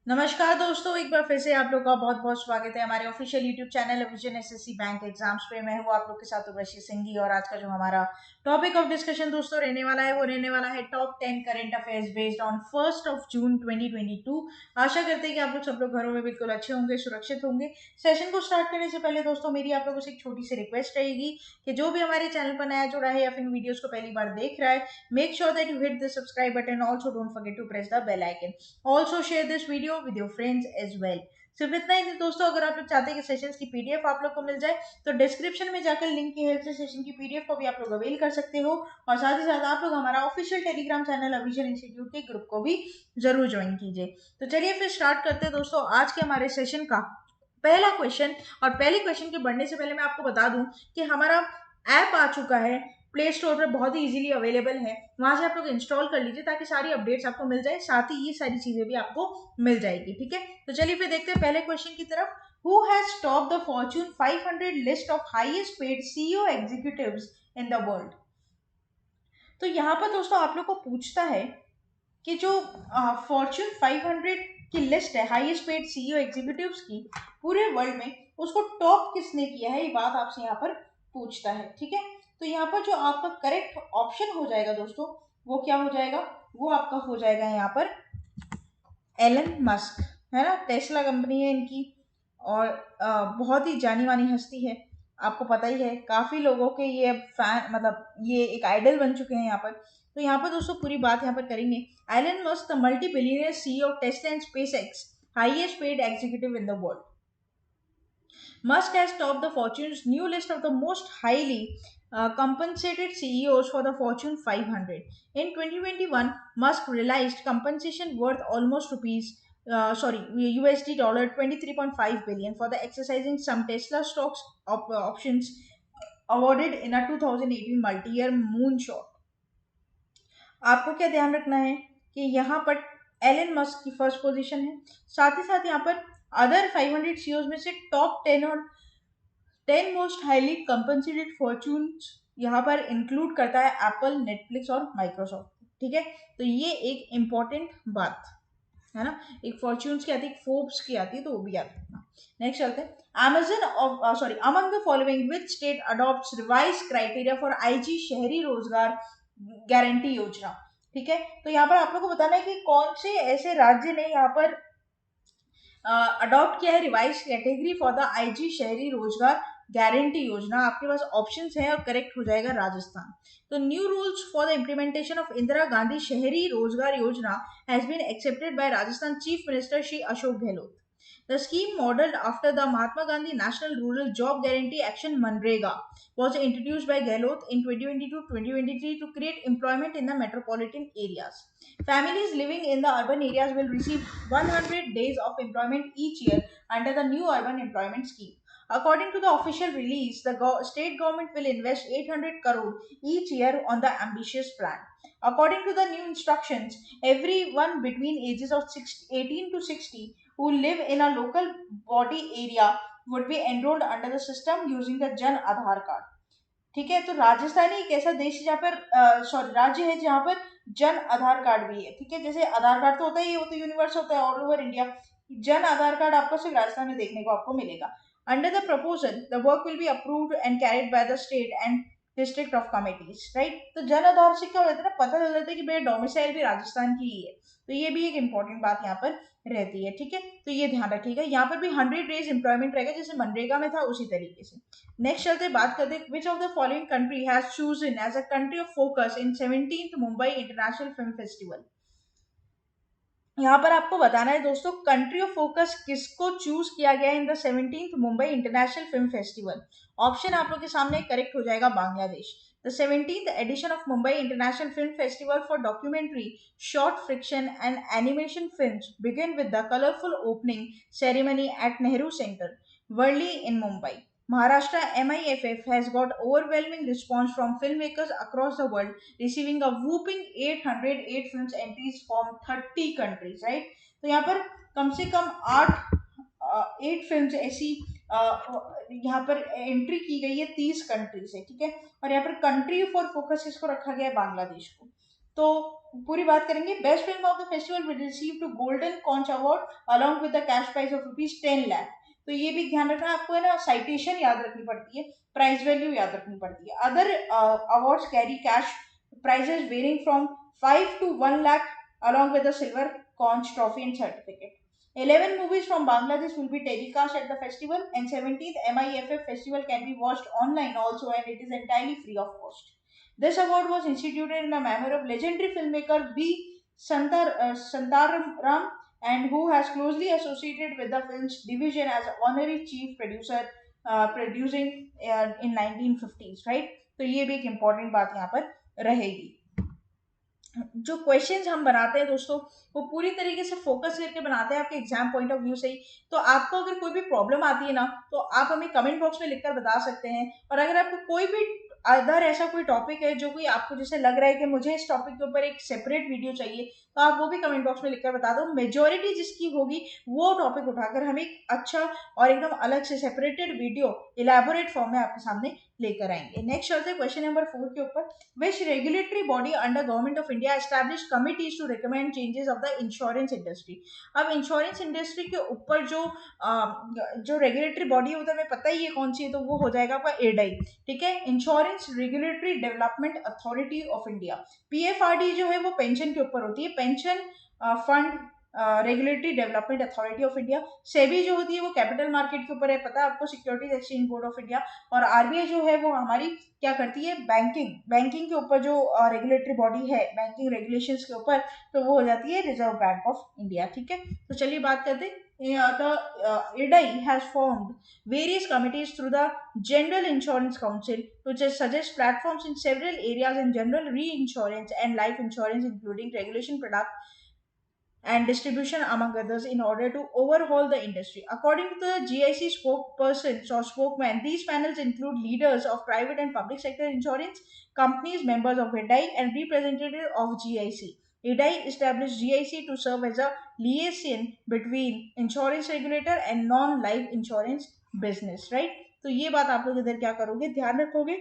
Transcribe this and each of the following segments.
नमस्कार दोस्तों, एक बार फिर से आप लोग का बहुत बहुत स्वागत है हमारे official YouTube channel vision SSC bank exams पे। मैं हूँ आप लोग के साथ उर्वशी सिंघी और आज का जो हमारा टॉपिक ऑफ डिस्कशन दोस्तों रहने वाला है वो रहने वाला है top 10 current affairs based on 1 जून 2022। आशा करते हैं कि आप लोग सब लोग घरों में बिल्कुल अच्छे होंगे, सुरक्षित होंगे। सेशन को स्टार्ट करने से पहले दोस्तों मेरी आप लोगों से एक छोटी सी रिक्वेस्ट रहेगी कि जो भी हमारे चैनल पर नया जुड़ा है या फिर वीडियोस को पहली बार देख रहा है, make sure that you hit the subscribe button. Also don't forget to press the bell icon. Also share this video with your friends as well. सिर्फ इतना ही नहीं दोस्तों, अगर आप लोग चाहते हैं कि सेशंस की पीडीएफ आप लोग को मिल जाए तो डिस्क्रिप्शन में जाकर लिंक की हेल्प से सेशन की पीडीएफ को भी आप लोग अवेल कर सकते हो। और साथ ही साथ आप लोग हमारा ऑफिशियल टेलीग्राम चैनल अविजन इंस्टीट्यूट के ग्रुप को भी जरूर ज्वाइन कीजिए। तो चलिए फिर स्टार्ट करते हैं दोस्तों आज के हमारे सेशन का पहला क्वेश्चन। और पहले क्वेश्चन के बढ़ने से पहले मैं आपको बता दूं कि हमारा ऐप आ चुका है प्ले स्टोर पर, बहुत ही इजीली अवेलेबल है। वहां से आप लोग इंस्टॉल कर लीजिए ताकि सारी अपडेट्स आपको मिल जाए, साथ ही ये सारी चीजें भी आपको मिल जाएगी। ठीक है, तो चलिए फिर देखते हैं पहले क्वेश्चन की तरफ। Who has top the Fortune 500 list of highest paid CEO executives in the world. तो यहाँ पर दोस्तों आप लोग को पूछता है कि जो फॉर्च्यून 500 की लिस्ट है हाईएस्ट पेड सीईओ एग्जीक्यूटिव्स की पूरे वर्ल्ड में, उसको टॉप किसने किया है, ये बात आपसे यहाँ पर पूछता है। ठीक है, तो यहाँ पर जो आपका करेक्ट ऑप्शन हो जाएगा दोस्तों वो क्या हो जाएगा, वो आपका हो जाएगा यहाँ पर एलन मस्क, है ना। टेस्ला कंपनी है इनकी और बहुत ही जानी मानी हस्ती है। आपको पता ही है, काफी लोगों के ये फैन, मतलब ये एक आइडल बन चुके हैं यहाँ पर। तो यहाँ पर दोस्तों पूरी बात यहाँ पर करेंगे। Elon Musk the multi billionaire CEO of Tesla and SpaceX, highest paid executive in the world. Musk has topped the Fortune's new list of the most highly compensated CEOs for the Fortune 500. In 2021, Musk realized compensation worth almost USD dollar 23.5 billion for the exercising some Tesla stocks options awarded in a 2018 multi-year moonshot. आपको क्या ध्यान रखना है कि यहाँ पर Elon Musk की first position है, साथ ही साथ यहाँ पर अदर 500 सीईओज में से टॉप 10 और 10 मोस्ट हाईली कंपनसेटेड फॉर्च्यून्स यहाँ पर इंक्लूड करता है एप्पल, नेटफ्लिक्स और माइक्रोसॉफ्ट। ठीक है, तो ये एक इंपॉर्टेंट बात है ना। एक फॉर्च्यून्स की आती है, फोर्ब्स की आती है, तो वो भी याद रखना। नेक्स्ट चलते हैं। Among the following which state adopts revise criteria for IG शहरी रोजगार गारंटी योजना। ठीक है, तो यहाँ पर आप लोग को बताना है कि कौन से ऐसे राज्य ने यहाँ पर अडॉप्ट किया है revise category for the IG शहरी रोजगार गारंटी योजना। आपके पास ऑप्शंस हैं और करेक्ट हो जाएगा राजस्थान। तो new rules for the implementation of Indira Gandhi Shahari Rozgar Yojana has been accepted by Rajasthan chief minister Shri Ashok Gehlot. The scheme, modeled after the Mahatma Gandhi National Rural Job Guarantee Action Manrega, was introduced by Gehlot in 2022-2023 to create employment in the metropolitan areas. Families living in the urban areas will receive 100 days of employment each year under the new urban employment scheme. According to the official release, the state government will invest 800 crore each year on the ambitious plan. According to the new instructions, everyone between ages of 18 to 60 who live in a local body area would be enrolled under the system using the Jan Aadhaar card. ठीक है, तो राजस्थान ही एक ऐसा देश है जहाँ पर राज्य है जहाँ पर जन आधार कार्ड भी है। ठीक है, जैसे आधार कार्ड तो होता है, ये वो तो यूनिवर्स होता है all over India, Jan Aadhaar card आपको सिर्फ राजस्थान में देखने को आपको मिलेगा। Under the proposal the work will be approved and carried by the state and district of committees, right. तो जन आधार से क्या हो जाता है ना, पता चल जाता है कि मेरा डोमिसाइल भी राजस्थान की ही है। तो ये भी एक इंपॉर्टेंट बात यहाँ पर रहती है। ठीक है, तो ये ध्यान रखिएगा। यहाँ पर भी 100 डेज एम्प्लॉयमेंट रहेगा जैसे मनरेगा में था उसी तरीके से। नेक्स्ट चलते बात करते हैं, which of the following country has chosen as a country of focus in 17th Mumbai international film festival. यहाँ पर आपको बताना है दोस्तों कंट्री ऑफ फोकस किसको चूज किया गया in the 17th Mumbai international film festival. Option आप लोग के सामने करेक्ट हो जाएगा Bangladesh. The 17th edition of Mumbai International Film Festival for documentary, short fiction and animation films began with the colorful opening ceremony at Nehru Center, Worli in Mumbai. Maharashtra MIFF has got overwhelming response from filmmakers across the world, receiving a whooping 808 films entries from 30 countries, right? तो यहाँ पर कम से कम 8 films ऐसी यहाँ पर entry की गई है 30 कंट्री से। ठीक है, और यहाँ पर कंट्री फॉर फोकस इसको रखा गया है बांग्लादेश को। तो पूरी बात करेंगे। Best film of the festival will receive to golden conch award along with the cash prize of ₹10 lakh. तो ये भी ध्यान रखना आपको, है ना, साइटेशन याद रखनी पड़ती है, प्राइस वैल्यू याद रखनी पड़ती है। Other awards carry cash prizes varying from 5 to 1 lakh along with a silver conch trophy and certificate. 11 movies from Bangladesh will be telecast at the festival, and 17th MIFF festival can be watched online also, and it is entirely free of cost. This award was instituted in a memory of legendary filmmaker B. Santaram, and who has closely associated with the film's division as honorary chief producer, producing in 1950s, right? तो ये भी एक important बात यहाँ पर रहेगी। जो questions हम बनाते हैं दोस्तों, वो पूरी तरीके से फोकस करके बनाते हैं आपके एग्जाम पॉइंट ऑफ व्यू से ही। तो आपको अगर कोई भी प्रॉब्लम आती है ना, तो आप हमें कमेंट बॉक्स में लिखकर बता सकते हैं। और अगर आपको कोई भी अदर ऐसा कोई टॉपिक है जो कोई आपको जैसे लग रहा है कि मुझे इस टॉपिक के ऊपर एक सेपरेट वीडियो चाहिए, तो आप वो भी कमेंट बॉक्स में लिखकर बता दो। मेजोरिटी जिसकी होगी वो टॉपिक उठाकर हम एक अच्छा और एकदम अलग से सेपरेटेड वीडियो इलेबोरेट फॉर्म में आपके सामने लेकर आएंगे। नेक्स्ट चलते हैं क्वेश्चन नंबर 4 के ऊपर। Which regulatory body under Government of India established committees to recommend changes of the insurance industry? अब इंश्योरेंस इंडस्ट्री के ऊपर जो रेगुलेटरी बॉडी है वो तो हमें पता ही है कौन सी है, तो वो हो जाएगा आपका एडाई। ठीक है, insurance regulatory development authority of India. PFRD जो है वो पेंशन के ऊपर होती है, pension fund regulatory development authority of India. SEBI जो होती है वो कैपिटल मार्केट के ऊपर है, पता है आपको, securities exchange board of India. और आरबीआई जो है वो हमारी क्या करती है, बैंकिंग के ऊपर जो रेगुलेटरी बॉडी है बैंकिंग रेगुलेशंस के ऊपर, तो वो हो जाती है रिजर्व बैंक ऑफ इंडिया। ठीक है, तो चलिए बात करते हैं। The IRDAI has formed various committees through the General Insurance Council to suggest platforms in several areas in general reinsurance and life insurance, including regulation, product and distribution, among others, in order to overhaul the industry. According to the GIC spokespersons or spokesman, these panels include leaders of private and public sector insurance companies, members of IRDAI, and representatives of GIC. IRDAI established GIC to serve as a liaison between insurance regulator and non-life insurance business, right? तो ये बात आप लोग इधर क्या करोगे, ध्यान रखोगे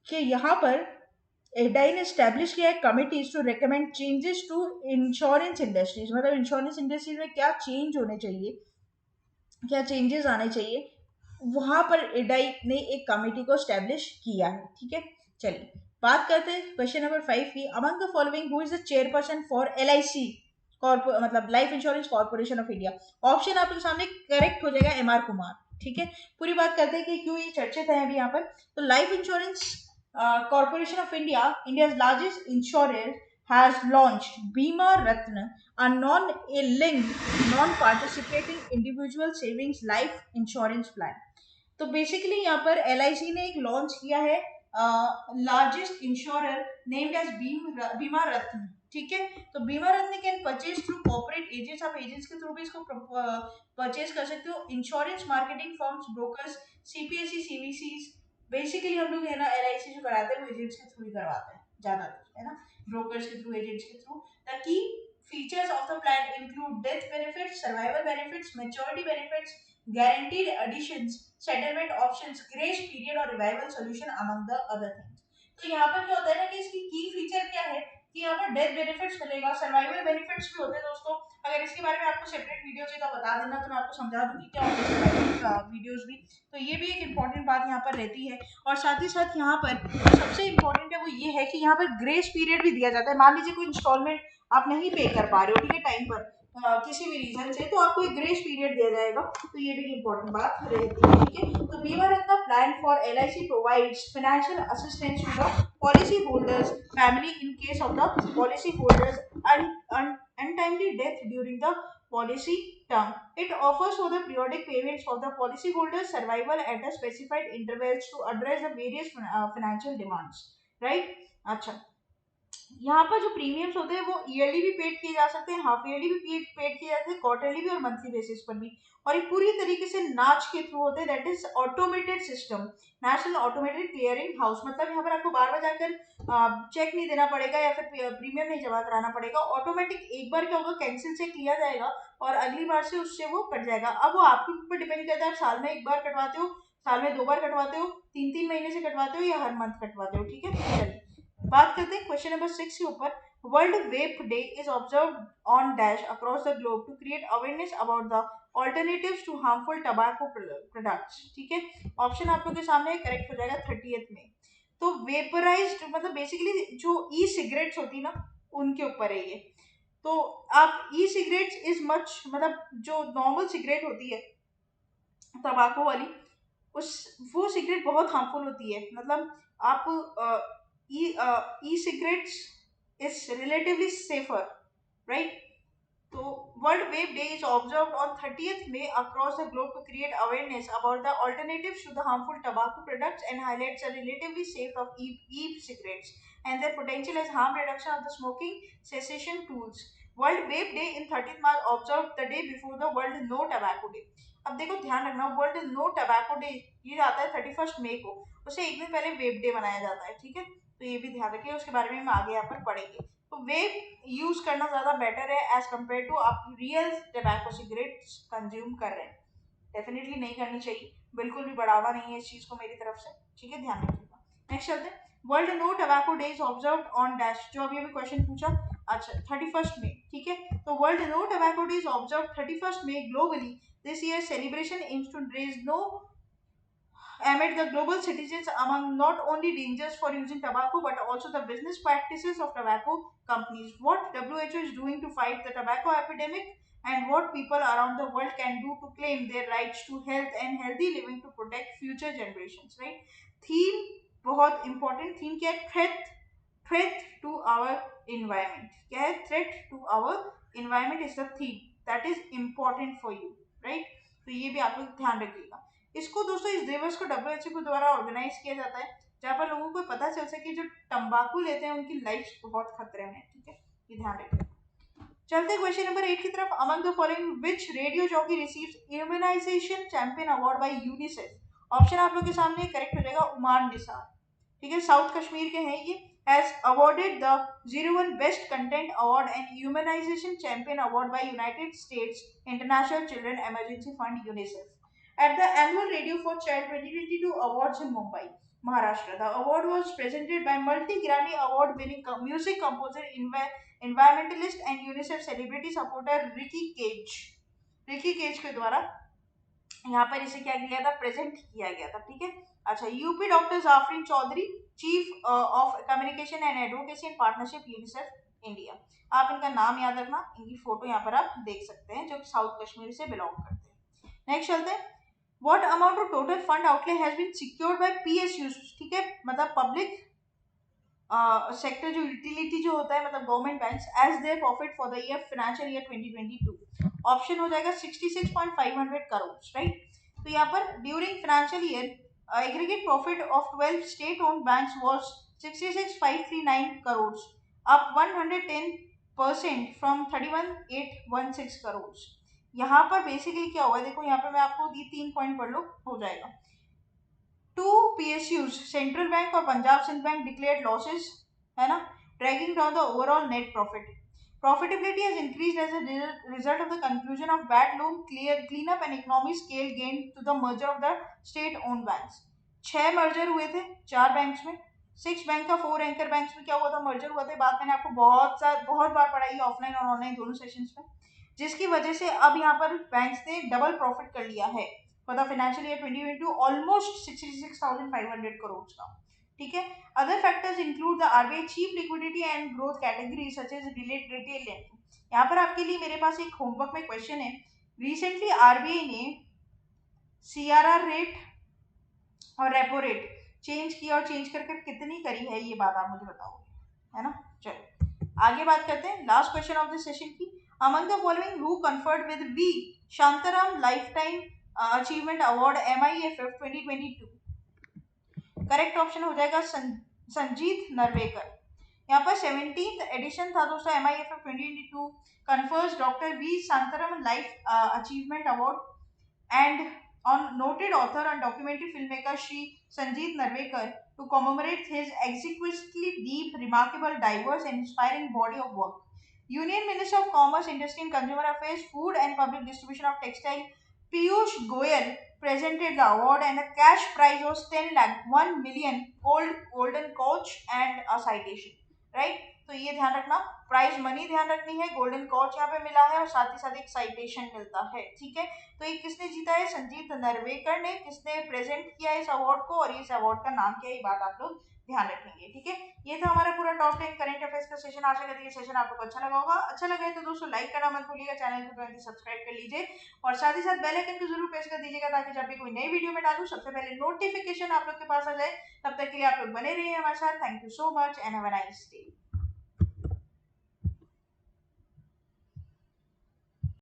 कि यहाँ पर एडाई ने स्टैब्लिश किया है committees to recommend changes to insurance industries. मतलब इंश्योरेंस इंडस्ट्री में क्या चेंज होने चाहिए, क्या चेंजेस आने चाहिए, वहां पर एडाई ने एक कमिटी को स्टैब्लिश किया है। ठीक है, चलिए बात करते हैं क्वेश्चन नंबर 5 की। Among the following who is the chairperson for LIC मतलब life insurance corporation of India? Option आपके सामने करेक्ट हो जाएगा MR कुमार। ठीक है, पूरी बात करते हैं कि क्यों ये चर्चित है अभी यहाँ पर। तो life insurance Corporation of India, India's largest insurer, has launched Bima Ratna, a non-linked, non-participating individual savings life insurance plan. तो बेसिकली यहाँ पर LIC ने एक लॉन्च किया है लार्जेस्ट इंश्योरर नेम्ड एज बीमा रत्न। ठीक है, तो Bima Ratna can purchase through corporate agents, आप एजेंट्स के थ्रू भी इसको परचेज कर सकते हो। Insurance marketing firms, brokers, CPSE, CVCs, basically हम लोग है ना LIC जो कराते हैं वो एजेंट्स के थ्रू ही करवाते हैं ज्यादातर, है ना, ब्रोकर्स के थ्रू, एजेंट्स के through. The key features of the plan include death benefits, survival benefits, maturity benefits, guaranteed additions, settlement options, grace period और revival solution among the other things। तो यहाँ पर क्या होता है ना कि इसकी की फीचर क्या है कि यहाँ पर डेथ बेनिफिट्स मिलेगा, सर्वाइवल बेनिफिट्स भी होते हैं दोस्तों। अगर इसके बारे में आपको सेपरेट वीडियो चाहिए तो बता देना, तो मैं आपको समझा दूंगी क्या होते हैं सर्वाइवल वीडियोस भी। तो ये भी एक इम्पॉर्टेंट बात यहाँ पर रहती है। और साथ ही साथ यहाँ पर जो सबसे इम्पोर्टेंट है वो ये है कि यहाँ पर ग्रेस पीरियड भी दिया जाता है। मान लीजिए कोई इंस्टॉलमेंट आप नहीं पे कर पा रहे हो, ठीक है, टाइम पर किसी भी रीजन से, तो आपको एक ग्रेस पीरियड दिया जाएगा। तो ये भी इम्पोर्टेंट बात रहती है। ठीक है, तो Bima Ratna plan for LIC provides financial assistance to the policy holders family in case of the policy holders untimely death during the policy term. It offers for the periodic payments for the policy holders survival at the specified intervals to address the various financial demands, right? अच्छा, यहाँ पर जो premiums होते हैं वो yearly भी paid किए जा सकते हैं, हाफ ईयरली भी पेड किए जाते हैं, क्वार्टरली भी और मंथली बेसिस पर भी। और ये पूरी तरीके से नाच के थ्रू होते हैं, that is automated system, national automated clearing house. मतलब यहाँ पर आपको बार बार जाकर चेक नहीं देना पड़ेगा या फिर प्रीमियम नहीं जमा कराना पड़ेगा, ऑटोमेटिक एक बार क्या होगा कैंसिल चेक किया जाएगा और अगली बार से उससे वो कट जाएगा। अब वो आपके ऊपर डिपेंड करता है, आप साल में एक बार कटवाते हो, साल में 2 बार कटवाते हो, 3-3 महीने से कटवाते हो या हर मंथ कटवाते हो। ठीक है, चलिए बात करते हैं क्वेश्चन नंबर 6 के ऊपर। World vape day is observe on dash across the globe to create awareness about the alternatives to harmful tobacco products. ठीक है, ऑप्शन आप लोग के सामने करेक्ट हो जाएगा 30th में। तो वेपराइज्ड मतलब बेसिकली जो ई सिगरेट्स होती ना उनके ऊपर है ये। तो आप ई सिगरेट्स इज मच मतलब जो नॉर्मल सिगरेट होती है तंबाकू वाली, उस वो सिगरेट बहुत हार्मफुल होती है। मतलब आप e cigarettes is relatively safer, right. तो world vape day is observed on 30th May across the globe to create awareness about the alternatives to the harmful tobacco products and highlights the relatively safe of e-cigarettes and their potential as harm reduction of the smoking cessation tools. World Vape Day in 30th March observed the day before the World No Tobacco Day. अब देखो ध्यान रखना, world no tobacco day ये आता है 31 मई को, उसे एक दिन पहले वेप डे मनाया जाता है। ठीक है, तो ये भी ध्यान रखिए, उसके बारे में हम आगे यहाँ पर पढ़ेंगे। तो वेप यूज करना ज्यादा बेटर है एज कम्पेयर टू आप रियल टबैको सिगरेट्स कंज्यूम कर रहे हैं। डेफिनेटली नहीं करनी चाहिए, बिल्कुल भी बढ़ावा नहीं है इस चीज को मेरी तरफ से। ठीक है, ध्यान रखिएगा। नेक्स्ट चलते हैं। World no tobacco day is observed on dash, जो अभी अभी क्वेश्चन पूछा, अच्छा 31 मई। ठीक है, तो world no tobacco day is observed 31 May globally. This year celebration aims to raise no amid the global citizens among not only dangers for using tobacco but also the business practices of tobacco companies. What WHO is doing to fight the tobacco epidemic and what people around the world can do to claim their rights to health and healthy living to protect future generations, right? Theme बहुत important theme क्या है? Threat to our environment. क्या है? Threat to our environment is the theme that is important for you, right? तो ये भी आप लोग ध्यान रखिएगा। इसको दोस्तों इस दिवस को WHO के द्वारा ऑर्गेनाइज किया जाता है जहाँ पर लोगों को पता चल सके जो तंबाकू लेते हैं उनकी लाइफ बहुत खतरे में। ठीक है, ये ध्यान रखें। चलते क्वेश्चन नंबर 8 की तरफ। Among the following which radio jockey receives immunisation champion award by UNICEF. Option आप लोग के सामने करेक्ट हो जाएगा उमार निसार। ठीक है, साउथ कश्मीर के हैं ये। Has awarded the 01 best content award and humanisation champion award bye United states international children emergency fund UNICEF at the annual Radio for Child 2022 awards in Mumbai, Maharashtra. The award was presented by multi-Grammy award-winning music composer, environmentalist and UNICEF celebrity supporter Ricky Kej. Ricky Kej के द्वारा यहाँ पर इसे क्या किया था, present किया गया था। ठीक है, अच्छा UP doctor Zafrin Chowdhury, chief of communication and advocacy in partnership UNICEF India. आप इनका नाम याद रखना, इनकी फोटो यहाँ पर आप देख सकते हैं जो साउथ कश्मीर से बिलोंग करते हैं। नेक्स्ट चलते हैं। What amount of total fund outlay has been secured by PSUs? ठीक है, मतलब पब्लिक सेक्टर जो यूटिलिटी जो होता है, मतलब government banks, as their profit for the year financial year 2022। Option हो जाएगा 66.500 करोड़, राइट। तो यहाँ पर during financial year aggregate profit of 12 state owned banks was 66,539 crore, up 110% from 31,816 crore. यहाँ पर बेसिकली क्या हुआ है, देखो यहाँ पे मैं आपको ये 3 पॉइंट पढ़ लो, हो जाएगा। टू PSUs सेंट्रल बैंक और Punjab Sind bank declared losses, है ना, dragging down the overall net profit. Profitability has increased as a result of the conclusion of bad loan cleanup and economy scale gain to the merger of the state-owned banks। 6 merger हुए थे 4 banks में, 6 bank का 4 anchor banks में क्या हुआ था, merger हुआ था। बात मैंने आपको बहुत बार पढ़ाई है ऑफलाइन और ऑनलाइन दोनों सेशंस में, जिसकी वजह से अब यहाँ पर बैंक्स ने डबल प्रॉफिट कर लिया है for the financial year 2022, almost 66,500 crore का। ठीक है, other factors include the RBI chief liquidity and growth category such as retail lending. यहाँ पर आपके लिए मेरे पास एक होमवर्क में क्वेश्चन है, रिसेंटली आरबीआई ने सीआरआर रेट और रेपो रेट चेंज किया और चेंज कर कितनी करी है, ये बात आप मुझे बताओगे, है ना। चलो आगे बात करते हैं last question of this session की। Among the following who conferred with V Shantaram lifetime achievement award MIFF 2022। Correct option हो जाएगा संजीत नरवेकर। यहाँ पर 17th एडिशन था दोस्तों MIFF 2022, confers doctor V Shantaram life achievement award and on noted author and documentary filmmaker Shri Sanjeev Narvekar to commemorate his exquisitely deep, remarkable, diverse and inspiring body of work. Union Minister of Commerce, Industry and Consumer Affairs, Food and Public Distribution of Textile Piyush Goyal presented the award and the cash prize was 10 lakh 1 million golden coach and a citation, right? तो ये ध्यान रखना, prize money ध्यान रखनी है, golden coach यहाँ पे मिला है और साथ ही साथ एक साइटेशन मिलता है, ठीक है। तो ये किसने जीता है? संजीत नरवेकर ने। किसने प्रेजेंट किया इस अवार्ड को और इस अवार्ड का नाम क्या है, ये बात आप लोग ध्यान रखेंगे, ठीक है। ये था हमारा पूरा टॉप 10 करंट अफेयर्स का सेशन। आशा करते हैं ये सेशन आपको अच्छा लगा होगा। अच्छा लगा है तो दोस्तों लाइक करना मत भूलिएगा, चैनल को तुरंत सब्सक्राइब कर लीजिए और साथ ही साथ बेल आइकन को जरूर प्रेस कर दीजिएगा ताकि जब भी कोई नई वीडियो में डालूं सबसे पहले नोटिफिकेशन आप लोग के पास आ जाए। तब तक के लिए आप लोग बने रहिए हमारे साथ। Thank you so much and have a nice day.